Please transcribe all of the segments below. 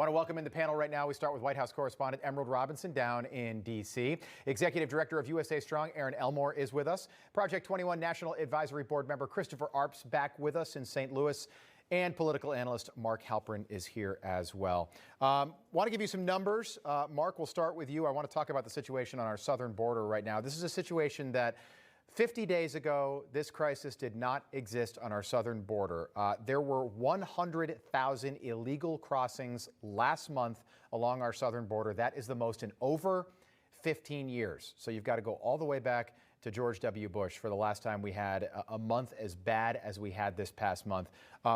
Want to welcome in the panel right now. We start with White House correspondent Emerald Robinson down in D.C. Executive Director of USA Strong, Aaron Elmore, is with us. Project 21 National Advisory Board member Christopher Arps back with us in St. Louis. And political analyst Mark Halperin is here as well. Want to give you some numbers. Mark, we'll start with you. I want to talk about the situation on our southern border right now. This is a situation that 50 days ago, this crisis did not exist on our southern border. There were 100,000 illegal crossings last month along our southern border. That is the most in over 15 years. So you've got to go all the way back to George W. Bush for the last time we had a month as bad as we had this past month.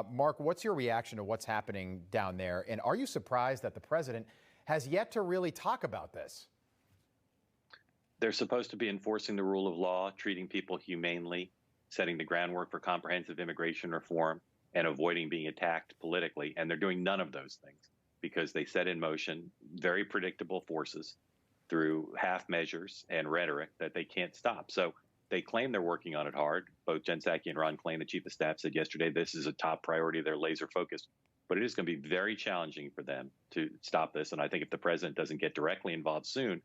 Mark, what's your reaction to what's happening down there? And are you surprised that the president has yet to really talk about this? They're supposed to be enforcing the rule of law, treating people humanely, setting the groundwork for comprehensive immigration reform, and avoiding being attacked politically. And they're doing none of those things because they set in motion very predictable forces through half measures and rhetoric that they can't stop. So they claim they're working on it hard. Both Jen Psaki and Ron Klain, the chief of staff, said yesterday this is a top priority. They're laser focused. But it is going to be very challenging for them to stop this. And I think if the president doesn't get directly involved soon,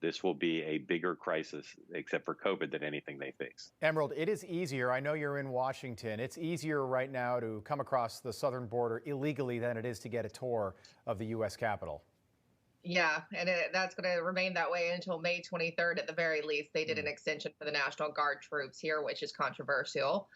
this will be a bigger crisis, except for COVID, than anything they face. Emerald, it is easier. I know you're in Washington. It's easier right now to come across the southern border illegally than it is to get a tour of the U.S. Capitol. Yeah, and that's going to remain that way until May 23rd at the very least. They did an extension for the National Guard troops here, which is controversial.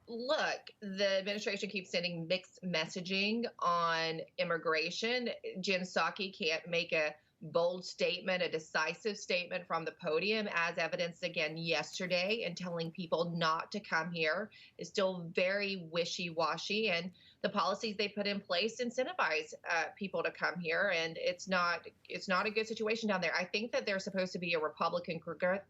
Look, the administration keeps sending mixed messaging on immigration. Jen Psaki can't make a bold statement, a decisive statement from the podium, as evidenced again yesterday, and telling people not to come here is still very wishy-washy. And the policies they put in place incentivize people to come here, and it's not a good situation down there. I think that there's supposed to be a Republican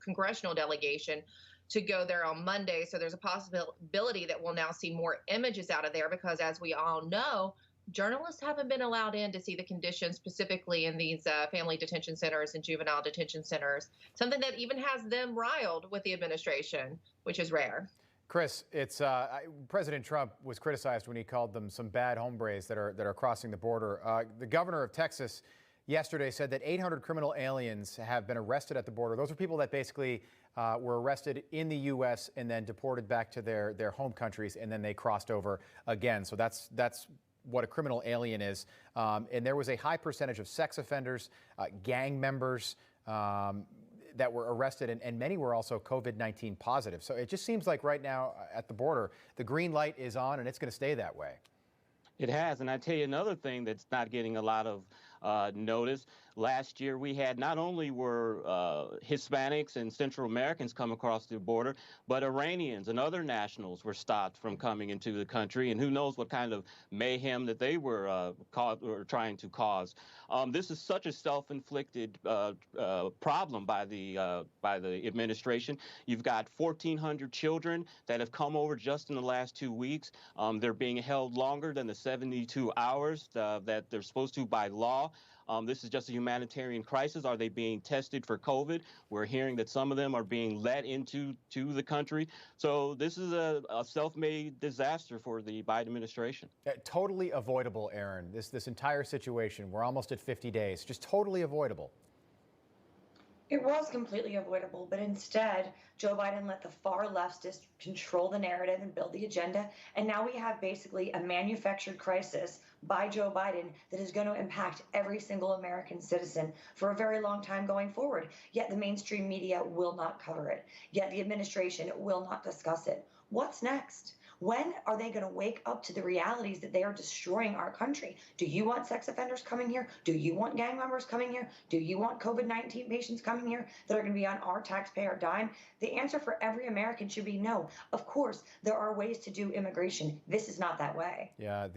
congressional delegation to go there on Monday, so there's a possibility that we'll now see more images out of there because, as we all know, journalists haven't been allowed in to see the conditions specifically in these family detention centers and juvenile detention centers, something that even has them riled with the administration, which is rare. Chris, it's President Trump was criticized when he called them some bad hombres that are crossing the border. The governor of Texas yesterday said that 800 criminal aliens have been arrested at the border. Those are people that basically were arrested in the U.S. and then deported back to their home countries, and then they crossed over again. So that's what a criminal alien is. And there was a high percentage of sex offenders, gang members that were arrested, and many were also COVID-19 positive. So it just seems like right now at the border, the green light is on, and it's going to stay that way. It has, and I tell you another thing that's not getting a lot of notice. Last year, we had not only were Hispanics and Central Americans come across the border, but Iranians and other nationals were stopped from coming into the country, and who knows what kind of mayhem that they were trying to cause. This is such a self-inflicted problem by the administration. You've got 1,400 children that have come over just in the last 2 weeks. They're being held longer than the 72 hours that they're supposed to by law. This is just a humanitarian crisis. Are they being tested for COVID? We're hearing that some of them are being let into the country. So this is a self-made disaster for the Biden administration. Totally avoidable, Aaron. This entire situation. We're almost at 50 days. Just totally avoidable. It was completely avoidable, but instead, Joe Biden let the far leftists control the narrative and build the agenda. And now we have basically a manufactured crisis by Joe Biden that is going to impact every single American citizen for a very long time going forward. Yet the mainstream media will not cover it. Yet the administration will not discuss it. What's next? When are they going to wake up to the realities that they are destroying our country? Do you want sex offenders coming here? Do you want gang members coming here? Do you want COVID-19 patients coming here that are going to be on our taxpayer dime? The answer for every American should be no. Of course, there are ways to do immigration. This is not that way. Yeah,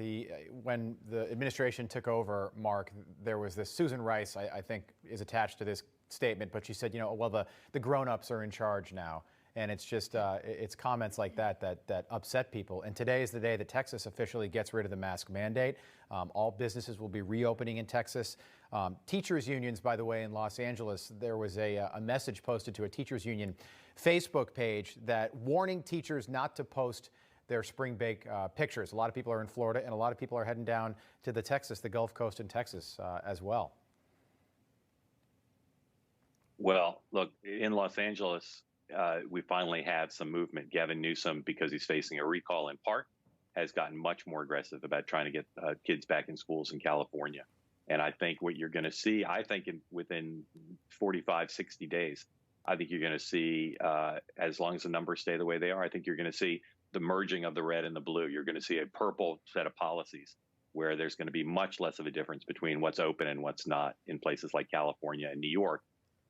when the administration took over, Mark, there was this Susan Rice, I think, is attached to this statement, but she said, well, the grown-ups are in charge now. And it's just, it's comments like that upset people. And today is the day that Texas officially gets rid of the mask mandate. All businesses will be reopening in Texas. Teachers unions, by the way, in Los Angeles, there was a message posted to a teachers union Facebook page that warning teachers not to post their spring break pictures. A lot of people are in Florida, and a lot of people are heading down to the Gulf Coast in Texas as well. Well, look, in Los Angeles, we finally have some movement. Gavin Newsom, because he's facing a recall in part, has gotten much more aggressive about trying to get kids back in schools in California. And I think what you're going to see, within 45, 60 days, I think you're going to see, as long as the numbers stay the way they are, I think you're going to see the merging of the red and the blue. You're going to see a purple set of policies where there's going to be much less of a difference between what's open and what's not in places like California and New York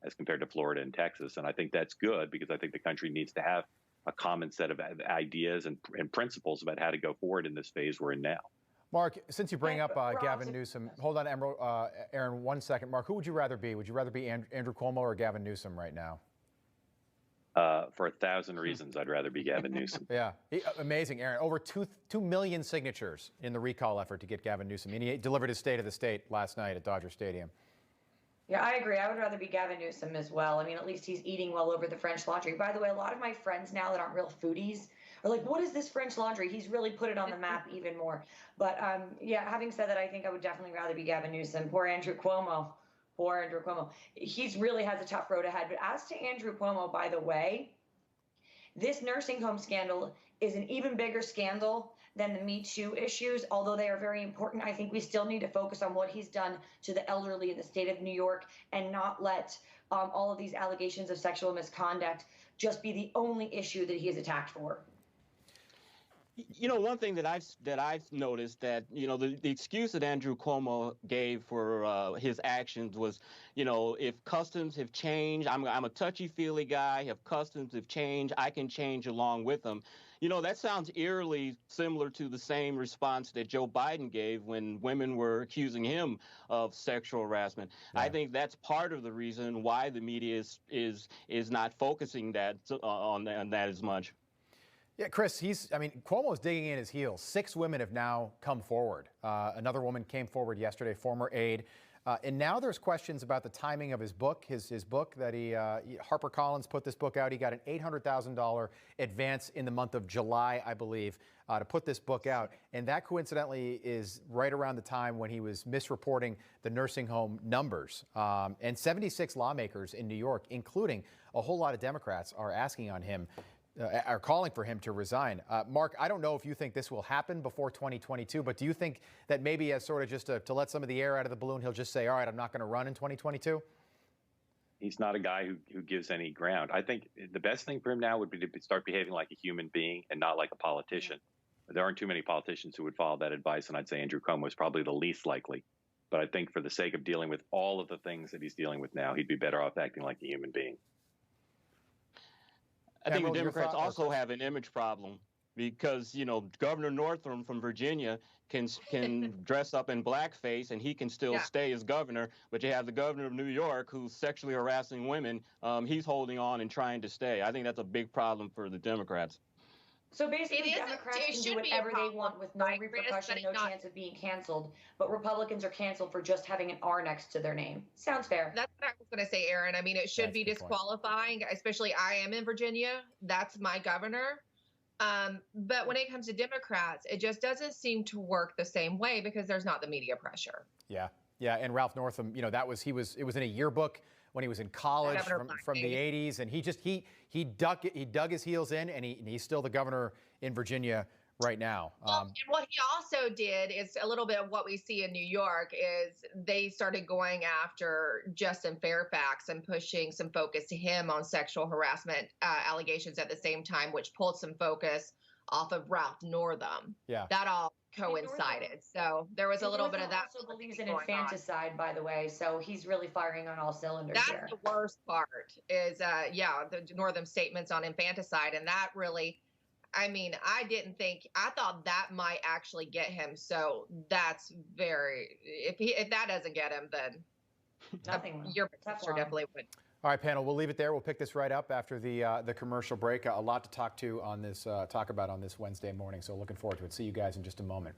as compared to Florida and Texas. And I think that's good, because I think the country needs to have a common set of ideas and principles about how to go forward in this phase we're in now. Mark, since you bring up Gavin Newsom, hold on, Aaron, 1 second. Mark, who would you rather be? Would you rather be Andrew Cuomo or Gavin Newsom right now? For 1,000 reasons, I'd rather be Gavin Newsom. Yeah, amazing, Aaron. Over 2 million signatures in the recall effort to get Gavin Newsom. And he delivered his State of the State last night at Dodger Stadium. Yeah, I agree. I would rather be Gavin Newsom as well. I mean, at least he's eating well over the French Laundry. By the way, a lot of my friends now that aren't real foodies are like, what is this French Laundry? He's really put it on the map even more. But yeah, having said that, I think I would definitely rather be Gavin Newsom. Poor Andrew Cuomo. Poor Andrew Cuomo. He really has a tough road ahead. But as to Andrew Cuomo, by the way, this nursing home scandal is an even bigger scandal than the Me Too issues. Although they are very important, I think we still need to focus on what he's done to the elderly in the state of New York and not let all of these allegations of sexual misconduct just be the only issue that he is attacked for. You know, one thing that I've noticed that, you know, the excuse that Andrew Cuomo gave for his actions was, you know, if customs have changed, I'm a touchy-feely guy. If customs have changed, I can change along with them. You know, that sounds eerily similar to the same response that Joe Biden gave when women were accusing him of sexual harassment. Yeah. I think that's part of the reason why the media is not focusing on that as much. Yeah, Chris, Cuomo's digging in his heels. 6 women have now come forward. Another woman came forward yesterday, former aide. And now there's questions about the timing of his book, his book that HarperCollins put this book out. He got an $800,000 advance in the month of July, I believe, to put this book out. And that coincidentally is right around the time when he was misreporting the nursing home numbers. And 76 lawmakers in New York, including a whole lot of Democrats, are asking on him, are calling for him to resign. Mark, I don't know if you think this will happen before 2022, but do you think that maybe as sort of just to let some of the air out of the balloon, he'll just say, all right, I'm not going to run in 2022? He's not a guy who gives any ground. I think the best thing for him now would be to start behaving like a human being and not like a politician. There aren't too many politicians who would follow that advice, and I'd say Andrew Cuomo is probably the least likely. But I think for the sake of dealing with all of the things that he's dealing with now, he'd be better off acting like a human being. I think the Democrats also have an image problem because, you know, Governor Northam from Virginia can dress up in blackface and he can still stay as governor. But you have the governor of New York who's sexually harassing women. He's holding on and trying to stay. I think that's a big problem for the Democrats. So basically, Democrats can do whatever they want with no repercussion, no chance of being canceled. But Republicans are canceled for just having an R next to their name. Sounds fair. That's what I was going to say, Aaron. I mean, it should be disqualifying, especially I am in Virginia. That's my governor. But when it comes to Democrats, it just doesn't seem to work the same way because there's not the media pressure. Yeah. Yeah. And Ralph Northam, you know, it was in a yearbook when he was in college from the 80s, and he dug his heels in, and he's still the governor in Virginia right now. And what he also did is a little bit of what we see in New York is they started going after Justin Fairfax and pushing some focus to him on sexual harassment allegations at the same time, which pulled some focus off of Ralph Northam. Yeah, that all coincided. So there was a little bit of that. Also believes in infanticide, by the way. So he's really firing on all cylinders. That's the worst part is, the Northam statements on infanticide. And that really, I mean, I thought that might actually get him. So that's if that doesn't get him, then nothing. Your professor definitely would. All right, panel, we'll leave it there. We'll pick this right up after the commercial break. A lot to talk about on this Wednesday morning, so looking forward to it. See you guys in just a moment.